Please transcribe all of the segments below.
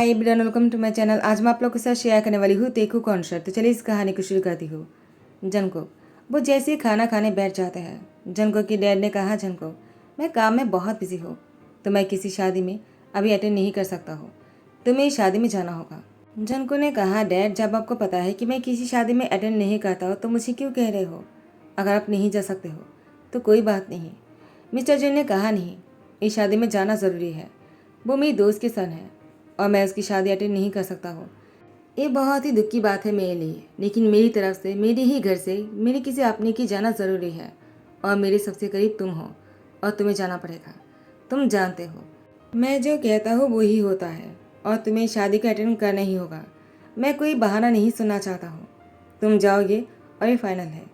Hi everyone, welcome to my channel. आज मैं आप लोगों के साथ शेयर करने वाली हूँ तेकू कॉन्सर्ट। तो चलिए इस कहानी को शुरू करती हूँ। जनको वो जैसे ही खाना खाने बैठ जाते हैं। जनको की डैड ने कहा, जनको मैं काम में बहुत बिजी हूँ तो मैं किसी शादी में अभी अटेंड नहीं कर सकता हूँ, तुम्हें इस शादी में जाना होगा। जनको ने कहा, डैड जब आपको पता है कि मैं किसी शादी में अटेंड नहीं करता हूँ तो मुझे क्यों कह रहे हो? अगर आप नहीं जा सकते हो तो कोई बात नहीं। मिस्टर जैन ने कहा, नहीं, इस शादी में जाना ज़रूरी है। वो मेरी दोस्त के सन है और मैं उसकी शादी अटेंड नहीं कर सकता हूँ। ये बहुत ही दुख की बात है मेरे लिए, लेकिन मेरी तरफ से, मेरे ही घर से मेरे किसी अपने की जाना ज़रूरी है और मेरे सबसे करीब तुम हो और तुम्हें जाना पड़ेगा। तुम जानते हो मैं जो कहता हूँ वो ही होता है और तुम्हें शादी को अटेंड करना ही होगा। मैं कोई बहाना नहीं सुनना चाहता हूँ, तुम जाओगे और ये फाइनल है।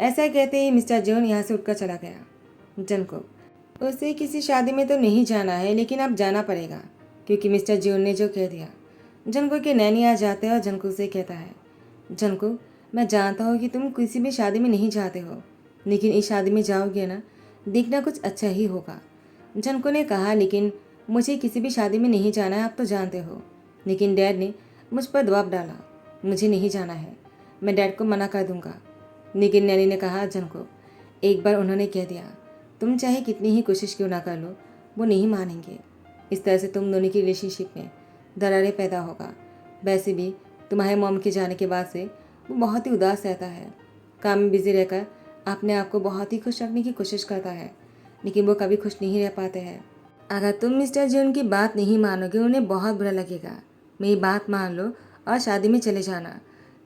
ऐसा कहते ही मिस्टर जॉन यहाँ से उठकर चला गया। जन को उसे किसी शादी में तो नहीं जाना है, लेकिन अब जाना पड़ेगा क्योंकि मिस्टर जॉन ने जो कह दिया। जनको के नैनी आ जाते हैं और जनको से कहता है, जनको मैं जानता हूँ कि तुम किसी भी शादी में नहीं जाते हो, लेकिन इस शादी में जाओगे ना, देखना कुछ अच्छा ही होगा। जनको ने कहा, लेकिन मुझे किसी भी शादी में नहीं जाना है, आप तो जानते हो। लेकिन डैड ने मुझ पर दबाव डाला, मुझे नहीं जाना है, मैं डैड को मना कर दूंगा। लेकिन नैनी ने कहा, जनको एक बार उन्होंने कह दिया, तुम चाहे कितनी ही कोशिश क्यों ना कर लो, वो नहीं मानेंगे। इस तरह से तुम दोनों की रिलेशनशिप में दरारें पैदा होगा। वैसे भी तुम्हारे मॉम के जाने के बाद से वो बहुत ही उदास रहता है, काम में बिजी रहकर अपने आप को बहुत ही खुश रखने की कोशिश करता है, लेकिन वो कभी खुश नहीं रह पाते हैं। अगर तुम मिस्टर जॉन की बात नहीं मानोगे, उन्हें बहुत बुरा लगेगा। मेरी बात मान लो और शादी में चले जाना।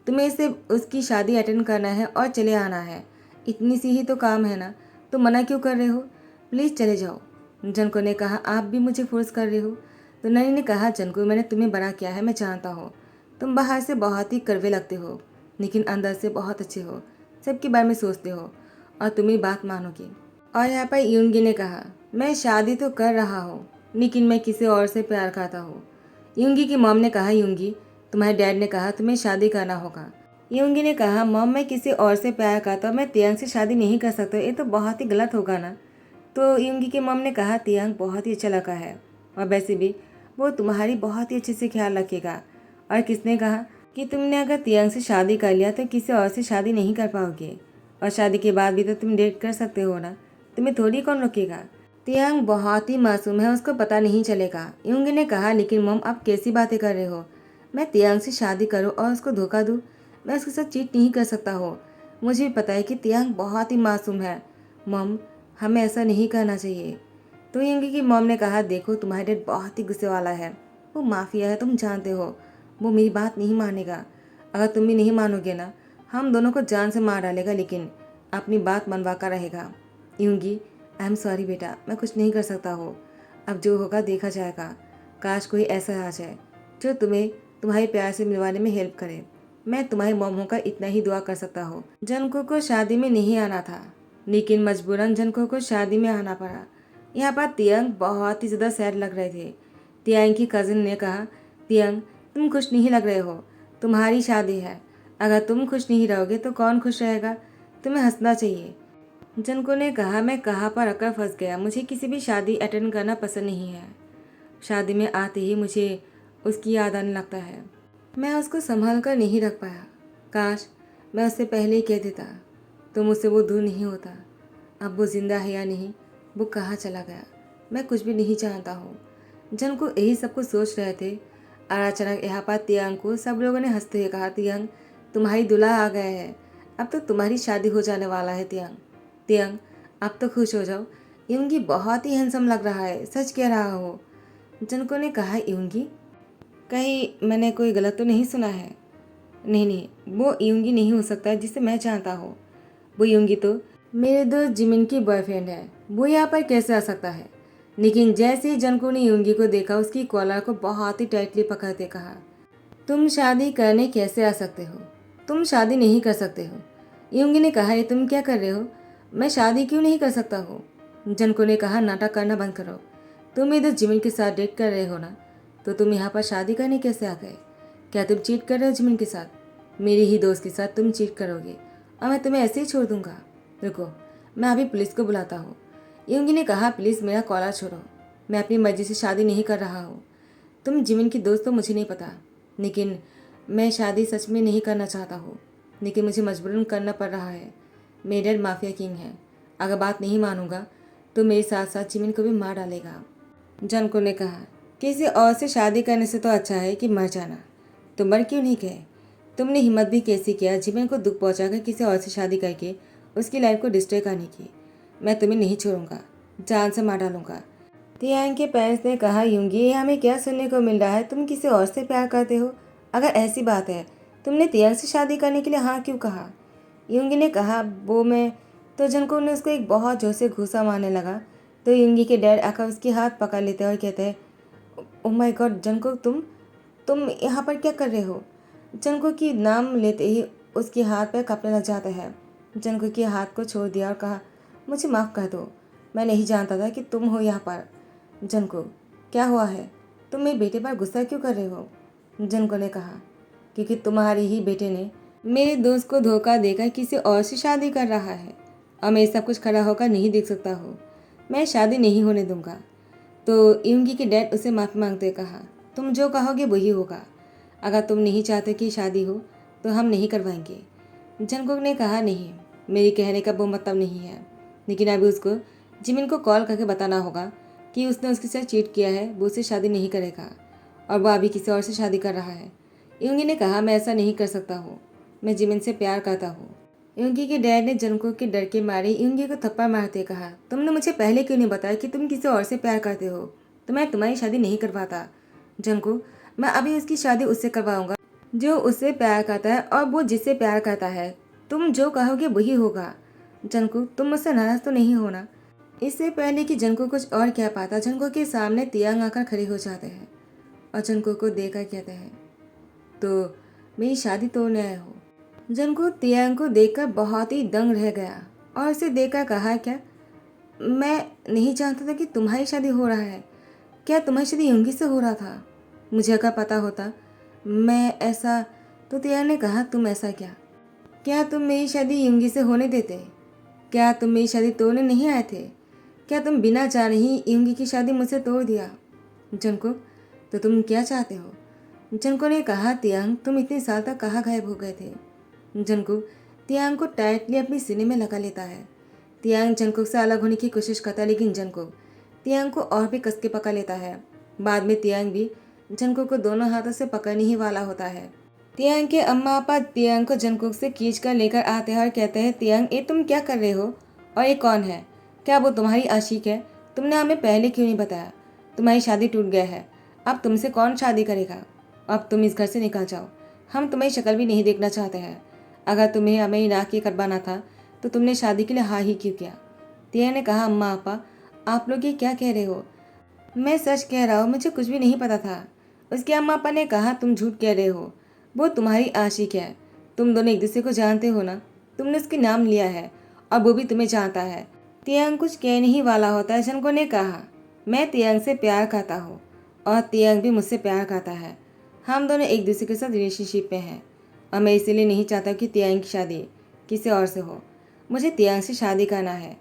तुम्हें सिर्फ उसकी शादी अटेंड करना है और चले आना है, इतनी सी ही तो काम है ना, तो मना क्यों कर रहे हो? प्लीज़ चले जाओ। जनको ने कहा, आप भी मुझे फोर्स कर रहे हो? तो नैनी ने कहा, जनको मैंने तुम्हें बड़ा किया है, मैं जानता हूँ। तुम बाहर से बहुत ही कड़वे लगते हो, लेकिन अंदर से बहुत अच्छे हो, सबके बारे में सोचते हो और तुम ही बात मानोगे। और यहाँ पर यूंगी ने कहा, मैं शादी तो कर रहा हूँ, लेकिन मैं किसी और से प्यार करता हूँ। यूंगी की मॉम ने कहा, यूंगी तुम्हारे डैड ने कहा तुम्हें शादी करना होगा। यूंगी ने कहा, मॉम मैं किसी और से प्यार करता हूँ, मैं तियांग से शादी नहीं कर सकता, ये तो बहुत ही गलत होगा ना। तो यूंगी की मॉम ने कहा, तियांग बहुत ही अच्छा लड़का है और वैसे भी वो तुम्हारी बहुत ही अच्छे से ख्याल रखेगा। और किसने कहा कि तुमने अगर तियांग से शादी कर लिया तो किसी और से शादी नहीं कर पाओगे, और शादी के बाद भी तो तुम डेट कर सकते हो ना, तुम्हें थोड़ी कौन रोकेगा। तियांग बहुत ही मासूम है, उसको पता नहीं चलेगा। यूंगी ने कहा, लेकिन मॉम आप कैसी बातें कर रहे हो? मैं तियांग से शादी करूँ और उसको धोखा दूँ? मैं उसके साथ चीट नहीं कर सकता हूँ। मुझे भी पता है कि तियांग बहुत ही मासूम है। मॉम हमें ऐसा नहीं करना चाहिए। तो यंगी की मॉम ने कहा, देखो तुम्हारा डैड बहुत ही गुस्से वाला है, वो माफिया है, तुम जानते हो। वो मेरी बात नहीं मानेगा। अगर तुम भी नहीं मानोगे ना, हम दोनों को जान से मार डालेगा, लेकिन अपनी बात मनवा कर रहेगा। यूंगी आई एम सॉरी बेटा, मैं कुछ नहीं कर सकता हूँ, अब जो होगा देखा जाएगा। काश कोई ऐसा आ जाए जो तुम्हें तुम्हारे प्यार से मिलवाने में हेल्प करे। मैं तुम्हारी मॉम होकर इतना ही दुआ कर सकता हूँ। जनको को शादी में नहीं आना था, लेकिन मजबूरन जनको को शादी में आना पड़ा। यहाँ पर तियंग बहुत ही ज़्यादा सैड लग रहे थे। तियांग की कज़न ने कहा, तियंग तुम खुश नहीं लग रहे हो, तुम्हारी शादी है, अगर तुम खुश नहीं रहोगे तो कौन खुश रहेगा? तुम्हें हंसना चाहिए। जनको ने कहा, मैं कहाँ पर आकर फंस गया, मुझे किसी भी शादी अटेंड करना पसंद नहीं है। शादी में आते ही मुझे उसकी याद आने लगता है, मैं उसको संभाल कर नहीं रख पाया। काश मैं उससे पहले ही कह देता तो मुझसे वो दूर नहीं होता। अब वो जिंदा है या नहीं, वो कहाँ चला गया, मैं कुछ भी नहीं जानता हूँ। जन को यही सब कुछ सोच रहे थे और अचानक यहाँ पर तियांग को सब लोगों ने हंसते हुए कहा, तियांग तुम्हारी दूल्हा आ गया है, अब तो तुम्हारी शादी हो जाने वाला है। तियांग तियांग अब तो खुश हो जाओ, यूंगी बहुत ही हैंडसम लग रहा है, सच कह रहा हो। जनको ने कहा, यूंगी कहीं मैंने कोई गलत तो नहीं सुना है? नहीं नहीं, वो यूंगी नहीं हो सकता जिसे मैं जानता हूँ। वो यूंगी तो मेरे दोस्त जिमिन की बॉयफ्रेंड है, वो यहाँ पर कैसे आ सकता है? लेकिन जैसे ही जनको ने यूंगी को देखा, उसकी कॉलर को बहुत ही टाइटली पकड़ते कहा, तुम शादी करने कैसे आ सकते हो? तुम शादी नहीं कर सकते हो। यूंगी ने कहा, ये तुम क्या कर रहे हो? मैं शादी क्यों नहीं कर सकता हूँ? जनको ने कहा, नाटक करना बंद करो, तुम इधर जिमिन के साथ डेट कर रहे हो ना, तो तुम यहाँ पर शादी करने कैसे आ गए? क्या तुम चीट कर रहे हो जिमिन के साथ? मेरे ही दोस्त के साथ तुम चीट करोगे और मैं तुम्हें ऐसे ही छोड़ दूंगा? रुको, मैं अभी पुलिस को बुलाता हूँ। यूंगी ने कहा, प्लीज़ मेरा कॉलर छोड़ो, मैं अपनी मर्जी से शादी नहीं कर रहा हूँ। तुम जिमिन की दोस्त तो मुझे नहीं पता, लेकिन मैं शादी सच में नहीं करना चाहता हूँ, लेकिन मुझे मजबूरन करना पड़ रहा है। मेरे डैड माफिया किंग है। अगर बात नहीं मानूंगा तो मेरे साथ साथ जिमिन को भी मार डालेगा। जनको ने कहा, किसी और से शादी करने से तो अच्छा है कि मर जाना। तुम मर क्यों नहीं गए? तुमने हिम्मत भी कैसी किया जिमिन को दुख पहुंचाकर किसी और से शादी करके उसकी लाइफ को डिस्ट्रॉय करने की? मैं तुम्हें नहीं छोड़ूंगा, जान से मार डालूंगा। तियांग के पेरेंट्स ने कहा, यूंगी ये हमें क्या सुनने को मिल रहा है? तुम किसी और से प्यार करते हो? अगर ऐसी बात है तुमने तियांग से शादी करने के लिए हाँ क्यों कहा? यूंगी ने कहा, वो मैं। तो जनको ने उसको एक बहुत जोर से घूसा मारने लगा। तो यूंगी के डैड आकर उसकी हाथ पकड़ लेते और कहते हैं, ओ माय गॉड जनको, तुम यहाँ पर क्या कर रहे हो? जनको की नाम लेते ही उसके हाथ पैर कांपने लग जाता है। जनको के हाथ को छोड़ दिया और कहा, मुझे माफ़ कर दो, मैं नहीं जानता था कि तुम हो यहाँ पर। जनको, क्या हुआ है? तुम मेरे बेटे पर गुस्सा क्यों कर रहे हो? जनको ने कहा, क्योंकि तुम्हारे ही बेटे ने मेरे दोस्त को धोखा देकर किसी और से शादी कर रहा है और मैं सब कुछ खड़ा होकर नहीं देख सकता हूँ। मैं शादी नहीं होने दूंगा। तो यूंगी के डैड उसे माफ़ी मांगते कहा, तुम जो कहोगे वही होगा। अगर तुम नहीं चाहते कि शादी हो तो हम नहीं करवाएंगे। जंगकुक ने कहा, नहीं, मेरी कहने का वो मतलब नहीं है, लेकिन अभी उसको जिमिन को कॉल करके बताना होगा कि उसने उसके साथ चीट किया है, वो उससे शादी नहीं करेगा और वो अभी किसी और से शादी कर रहा है। यूंगी ने कहा, मैं ऐसा नहीं कर सकता हूँ, मैं जिमिन से प्यार करता हूँ। यूंगी के डैड ने जंगकुक के डर के मारे यूंगी को थप्पड़ मारते कहा, तुमने मुझे पहले क्यों नहीं बताया कि तुम किसी और से प्यार करते हो? तो मैं तुम्हारी शादी नहीं करवाता। जंगकुक, मैं अभी उसकी शादी उससे करवाऊंगा जो उससे प्यार करता है और वो जिससे प्यार करता है। तुम जो कहोगे वही होगा। जंगकुक, तुम मुझसे नाराज तो नहीं होना? इससे पहले कि जंगकुक कुछ और कह पाता, जंगकुक के सामने तियांग आकर खड़े हो जाते हैं और जंगकुक को देखकर कहते हैं, तो मेरी शादी तोड़ने आए हो? जंगकुक तियांग को देखकर बहुत ही दंग रह गया और उसे देखकर कहा, क्या मैं नहीं जानता था कि तुम्हारी शादी हो रहा है? क्या तुम्हारी शादी यूंगी से हो रहा था? मुझे अगर पता होता मैं ऐसा। तो तियांग ने कहा, तुम ऐसा क्या तुम मेरी शादी यूंगी से होने देते? क्या तुम मेरी शादी तोड़ने नहीं आए थे? क्या तुम बिना जाने ही यूंगी की शादी मुझसे तोड़ दिया? जंगकुक, तो तुम क्या चाहते हो? जंगकुक ने कहा, तियांग तुम इतने साल तक कहाँ गायब हो गए थे? जंगकुक तियांग को टाइटली अपनी सीने में लगा लेता है। तियांग जंगकुक से अलग होने की कोशिश करता है, लेकिन जंगकुक तियांग को और भी कस के पकड़ लेता है। बाद में तियांग भी जंगकुक को दोनों हाथों से पकड़ने ही वाला होता है। तियांग के अम्मा पापा तियांग को जंगकुक से खींच कर लेकर आते हैं और कहते हैं, तियांग ये तुम क्या कर रहे हो? और ये कौन है? क्या वो तुम्हारी आशिक है? तुमने हमें पहले क्यों नहीं बताया? तुम्हारी शादी टूट गया है, अब तुमसे कौन शादी करेगा? अब तुम इस घर से निकल जाओ, हम तुम्हारी शक्ल भी नहीं देखना चाहते हैं। अगर तुम्हें हमें ना के करवाना था तो तुमने शादी के लिए हाँ ही क्यों किया? तियांग ने कहा, अम्मा पापा आप लोग ये क्या कह रहे हो? मैं सच कह रहा हूँ, मुझे कुछ भी नहीं पता था। उसके अम्मा पापा ने कहा, तुम झूठ कह रहे हो, वो तुम्हारी आशिक है। तुम दोनों एक दूसरे को जानते हो ना, तुमने उसके नाम लिया है और वो भी तुम्हें जानता है। तियांग कुछ कहने ही वाला होता है। जंगकुक ने कहा, मैं तियांग से प्यार करता हूँ और तियांग भी मुझसे प्यार करता है। हम दोनों एक दूसरे के साथ रिलेशनशिप में हैं और मैं इसीलिए नहीं चाहता कि तियांग की शादी किसी और से हो। मुझे तियांग से शादी करना है।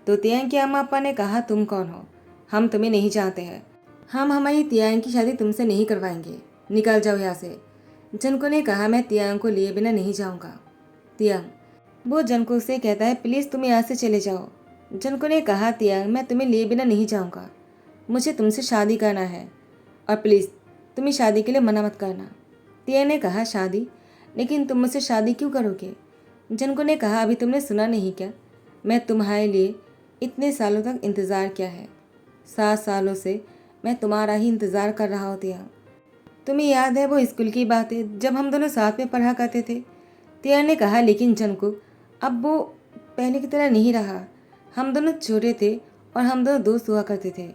तो तियांग के अम्मा पापा ने कहा, तुम कौन हो? हम तुम्हें नहीं जानते हैं। हम हमारी तियांग की शादी तुमसे नहीं करवाएंगे, निकल जाओ यहाँ से। जंगकुक ने कहा, मैं तियांग को लिए बिना नहीं जाऊँगा। तियांग, वो जंगकुक से कहता है, प्लीज़ तुम यहाँ से चले जाओ। जंगकुक ने कहा, तियांग मैं तुम्हें लिए बिना नहीं जाऊँगा, मुझे तुमसे शादी करना है और प्लीज़ तुम्हें शादी के लिए मना मत करना। तियांग ने कहा, शादी? लेकिन तुम मुझसे शादी क्यों करोगे? जंगकुक ने कहा, अभी तुमने सुना नहीं क्या? मैं तुम्हारे लिए इतने सालों तक इंतज़ार किया है। 7 सालों से मैं तुम्हारा ही इंतज़ार कर रहा हूँ तियांग। तुम्हें याद है वो स्कूल की बातें जब हम दोनों साथ में पढ़ा करते थे? तियांग ने कहा, लेकिन जंगकुक अब वो पहले की तरह नहीं रहा। हम दोनों छोटे थे और हम दोनों दोस्त हुआ करते थे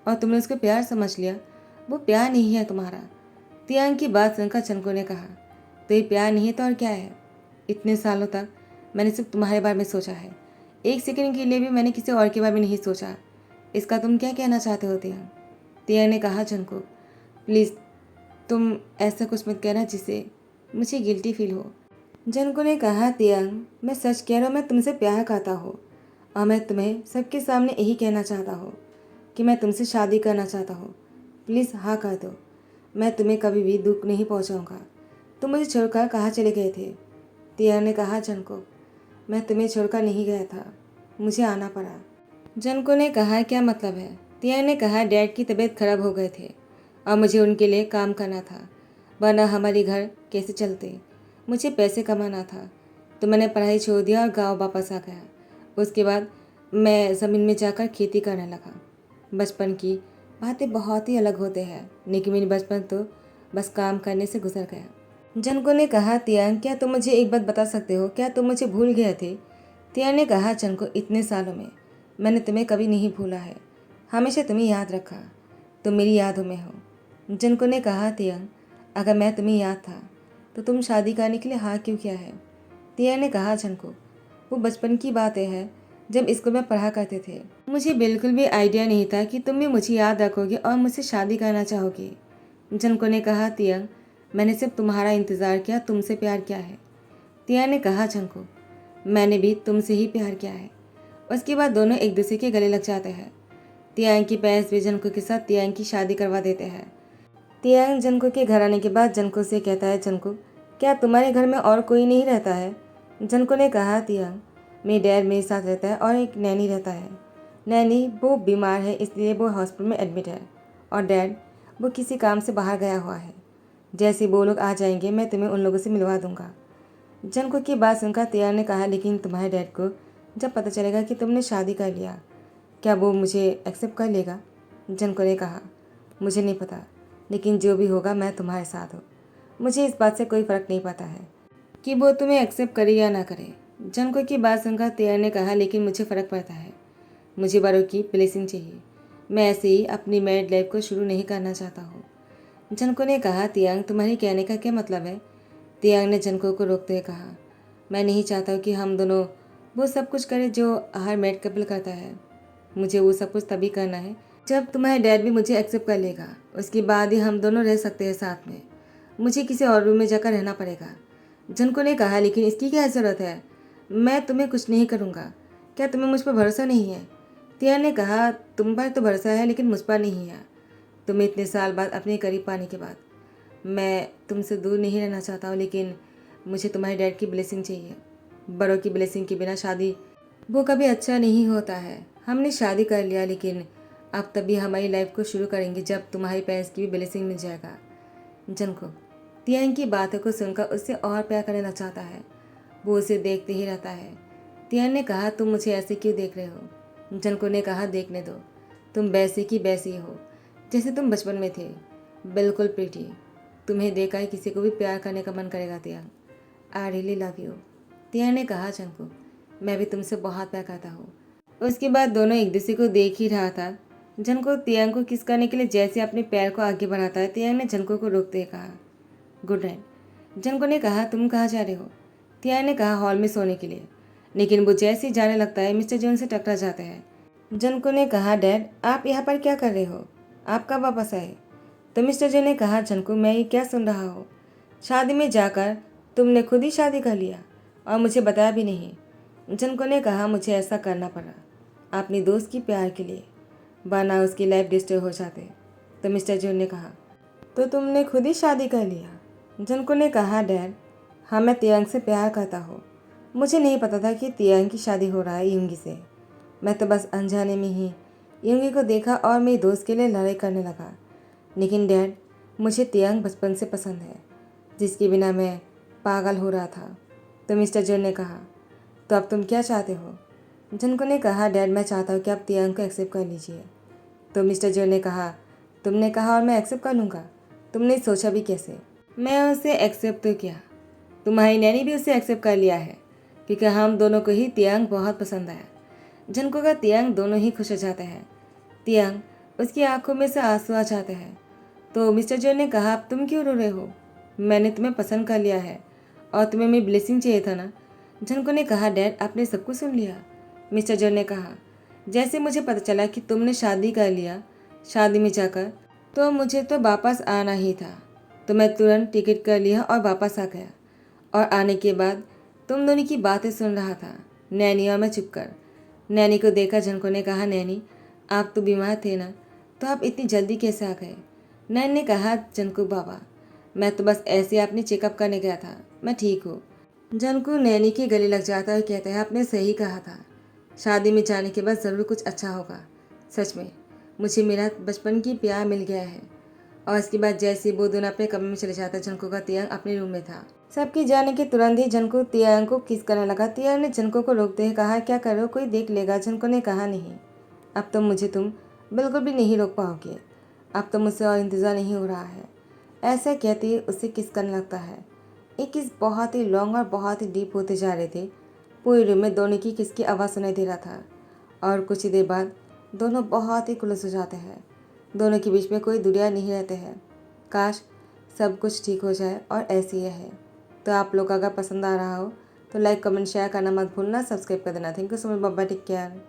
और तुमने उसको प्यार समझ लिया। वो प्यार नहीं है तुम्हारा। तियांग की बात सुनकर जंगकुक ने कहा, तो ये प्यार नहीं है तो और क्या है? इतने सालों तक मैंने सिर्फ तुम्हारे बारे में सोचा है, एक सेकंड के लिए भी मैंने किसी और के बारे में नहीं सोचा। इसका तुम क्या कहना चाहते हो तियांग? तियांग ने कहा, जंगकुक प्लीज़ तुम ऐसा कुछ मत कहना जिससे मुझे गिल्टी फील हो। जंगकुक ने कहा, तियांग मैं सच कह रहा हूँ, मैं तुमसे प्यार करता हूँ और मैं तुम्हें सबके सामने यही कहना चाहता हूँ कि मैं तुमसे शादी करना चाहता हूँ। प्लीज़ हाँ कर दो। मैं तुम्हें कभी भी दुख नहीं पहुंचाऊंगा। तुम मुझे छोड़कर कहाँ चले गए थे? तियांग ने कहा, जंगकुक, मैं तुम्हें छोड़कर नहीं गया था, मुझे आना पड़ा। जंगकुक ने कहा, क्या मतलब है? तियांग ने कहा, डैड की तबीयत खराब हो गए थे और मुझे उनके लिए काम करना था, वरना हमारे घर कैसे चलते। मुझे पैसे कमाना था, तो मैंने पढ़ाई छोड़ दिया और गांव वापस आ गया। उसके बाद मैं ज़मीन में जाकर खेती करने लगा। बचपन की बातें बहुत ही अलग होते हैं, लेकिन मेरी बचपन तो बस काम करने से गुजर गया। जनको ने कहा, तियांग, क्या तुम मुझे एक बात बता सकते हो? क्या तुम मुझे भूल गए थे? तियांग ने कहा, जनको, इतने सालों में मैंने तुम्हें कभी नहीं भूला है, हमेशा तुम्हें याद रखा, तुम मेरी यादों में हो। जनको ने कहा, तियांग, अगर मैं तुम्हें याद था तो तुम शादी करने के लिए हाँ क्यों किया है? तियांग ने कहा, जनको, वो बचपन की बातें हैं जब स्कूल में पढ़ा करते थे। मुझे बिल्कुल भी आइडिया नहीं था कि तुम भी मुझे याद रखोगे और मुझसे शादी करना चाहोगे। जनको ने कहा, तियांग, मैंने सिर्फ तुम्हारा इंतज़ार किया, तुमसे प्यार किया है। तियांग ने कहा, जनको, मैंने भी तुमसे ही प्यार किया है। उसके बाद दोनों एक दूसरे के गले लग जाते हैं। तियांग की पेरेंट्स भी जनको के साथ तियांग की शादी करवा देते हैं। तियांग जनको के घर आने के बाद जनको से कहता है, जनको, क्या तुम्हारे घर में और कोई नहीं रहता है? जनको ने कहा, तियांग, मेरे डैड मेरे साथ रहता है और एक नैनी रहता है। नैनी वो बीमार है, इसलिए वो हॉस्पिटल में एडमिट है, और डैड वो किसी काम से बाहर गया हुआ है। जैसे वो लोग आ जाएंगे मैं तुम्हें उन लोगों से मिलवा दूंगा। जनको की बात सुनकर तियांग ने कहा, लेकिन तुम्हारे डैड को जब पता चलेगा कि तुमने शादी कर लिया, क्या वो मुझे एक्सेप्ट कर लेगा? जनको ने कहा, मुझे नहीं पता, लेकिन जो भी होगा मैं तुम्हारे साथ हूँ। मुझे इस बात से कोई फ़र्क नहीं पड़ता है कि वो तुम्हें एक्सेप्ट करे या ना करे। जनको की बात सुनकर तियांग ने कहा, लेकिन मुझे फ़र्क पड़ता है, मुझे बड़ों की ब्लेसिंग चाहिए, मैं ऐसे ही अपनी मैरिड लाइफ को शुरू नहीं करना चाहता हूँ। जनको ने कहा, तियांग, तुम्हारे कहने का क्या मतलब है? तियांग ने जनको को रोकते हुए कहा, मैं नहीं चाहता कि हम दोनों वो सब कुछ करें जो हर मैरिड कपल करता है। मुझे वो सब कुछ तभी करना है जब तुम्हारे डैड भी मुझे एक्सेप्ट कर लेगा, उसके बाद ही हम दोनों रह सकते हैं साथ में। मुझे किसी और रूम में जाकर रहना पड़ेगा। जनको ने कहा, लेकिन इसकी क्या ज़रूरत है? मैं तुम्हें कुछ नहीं करूँगा, क्या तुम्हें मुझ पर भरोसा नहीं है? तियांग ने कहा, तुम पर तो भरोसा है, लेकिन मुझ पर नहीं है। तुम्हें इतने साल बाद अपने करीब पाने के बाद मैं तुमसे दूर नहीं रहना चाहता हूँ, लेकिन मुझे तुम्हारे डैड की ब्लेसिंग चाहिए। बड़ों की ब्लेसिंग के बिना शादी वो कभी अच्छा नहीं होता है। हमने शादी कर लिया, लेकिन अब तभी हमारी लाइफ को शुरू करेंगे जब तुम्हारी पेरेंट्स की भी ब्लेसिंग मिल जाएगा। जनको तियांग की बातों को सुनकर उससे और प्यार करने लग जाता है। वो उसे देखते ही रहता है। तियांग ने कहा, तुम मुझे ऐसे क्यों देख रहे हो? जनको ने कहा, देखने दो, तुम वैसे की वैसी हो जैसे तुम बचपन में थे, बिल्कुल प्रीटी। तुम्हें देखकर किसी को भी प्यार करने का मन करेगा। तियांग, आई रियली लव यू। तियांग ने कहा, जनको, मैं भी तुमसे बहुत प्यार करता हूँ। उसके बाद दोनों एक दूसरे को देख ही रहा था। जनको तियांग को किस करने के लिए जैसे अपने पैर को आगे बढ़ाता है, तियांग ने जनको को रोकते हुए कहा, गुड नाइट। जनको ने कहा, तुम कहाँ जा रहे हो? तियांग ने कहा, हॉल में सोने के लिए। लेकिन वो जैसे ही जाने लगता है मिस्टर जोन से टकरा जाते हैं। जनको ने कहा, डैड, आप यहाँ पर क्या कर रहे हो? आप कब वापस आए? तो मिस्टर जोन ने कहा, जनको, मैं ये क्या सुन रहा हूँ? शादी में जाकर तुमने खुद ही शादी कर लिया और मुझे बताया भी नहीं। जनको ने कहा, मुझे ऐसा करना पड़ा अपने दोस्त की प्यार के लिए, वरना उसकी लाइफ डिस्टर्ब हो जाते। तो मिस्टर जोन ने कहा, तो तुमने खुद ही शादी कर लिया? जनको ने कहा, डैड, हाँ, मैं तियांग से प्यार करता हूँ। मुझे नहीं पता था कि तियांग की शादी हो रहा है युंगी से। मैं तो बस अनजाने में ही युंगी को देखा और मेरे दोस्त के लिए लड़ाई करने लगा। लेकिन डैड, मुझे तियांग बचपन से पसंद है, जिसके बिना मैं पागल हो रहा था। तो मिस्टर जोन ने कहा, तो अब तुम क्या चाहते हो? जनको ने कहा, डैड, मैं चाहता हूँ कि आप तियांग को एक्सेप्ट कर लीजिए। तो मिस्टर जोन ने कहा, तुमने कहा और मैं एक्सेप्ट कर लूँगा? तुमने सोचा भी कैसे? मैं उसे एक्सेप्ट तो किया, तुम्हारी नैनी भी उसे एक्सेप्ट कर लिया है, क्योंकि हम दोनों को ही तियांग बहुत पसंद आया। जनको का तियांग दोनों ही खुश हो जाते हैं। तियांग, उसकी आंखों में से आंसू आ जाते हैं। तो मिस्टर जोन ने कहा, अब तुम क्यों रो रहे हो? मैंने तुम्हें पसंद कर लिया है और तुम्हें मेरी ब्लेसिंग चाहिए था ना? जनको ने कहा, डैड, आपने सब कुछ सुन लिया? मिस्टर जोन ने कहा, जैसे मुझे पता चला कि तुमने शादी कर लिया, शादी में जाकर, तो मुझे तो वापस आना ही था, तो मैं तुरंत टिकट कर लिया और वापस आ गया। और आने के बाद तुम दोनों की बातें सुन रहा था, नैनी और मैं चुपकर। नैनी को देखा जनको ने कहा, नैनी, आप तो बीमार थे ना, तो आप इतनी जल्दी कैसे आ गए? नैन ने कहा, जंकुक बाबा, मैं तो बस ऐसे ही अपनी चेकअप करने गया था, मैं ठीक हूँ। जंकुक नैनी के गले लग जाता है और कहता है, आपने सही कहा था, शादी में जाने के बाद ज़रूर कुछ अच्छा होगा। सच में मुझे मेरा बचपन की प्यार मिल गया है। और इसके बाद जैसे वो दोनों अपने कमरे में चले जाता, जंकुक का तियांग अपने रूम में था। सबके जाने के तुरंत ही जंकुक तियांग को किस करने लगा। तियांग ने जंकुक को रोकते हुए कहा, क्या करो, कोई देख लेगा। जंकुक ने कहा, नहीं, अब तो मुझे तुम बिल्कुल भी नहीं रोक पाओगे, अब तो मुझसे और इंतज़ार नहीं हो रहा है। ऐसा कहते ही उसे किस करने लगता है। एक किस बहुत ही लॉन्ग और बहुत ही डीप होते जा रहे थे। पूरे रूम में दोनों की किस की आवाज़ सुनाई दे रहा था और कुछ ही देर बाद दोनों बहुत ही खुलस हो जाते हैं। दोनों के बीच में कोई दुनिया नहीं रहते हैं। काश सब कुछ ठीक हो जाए और ऐसे ही है। तो आप लोग अगर पसंद आ रहा हो तो लाइक कमेंट शेयर करना मत भूलना, सब्सक्राइब कर देना। Thank you so much, bye bye, take care.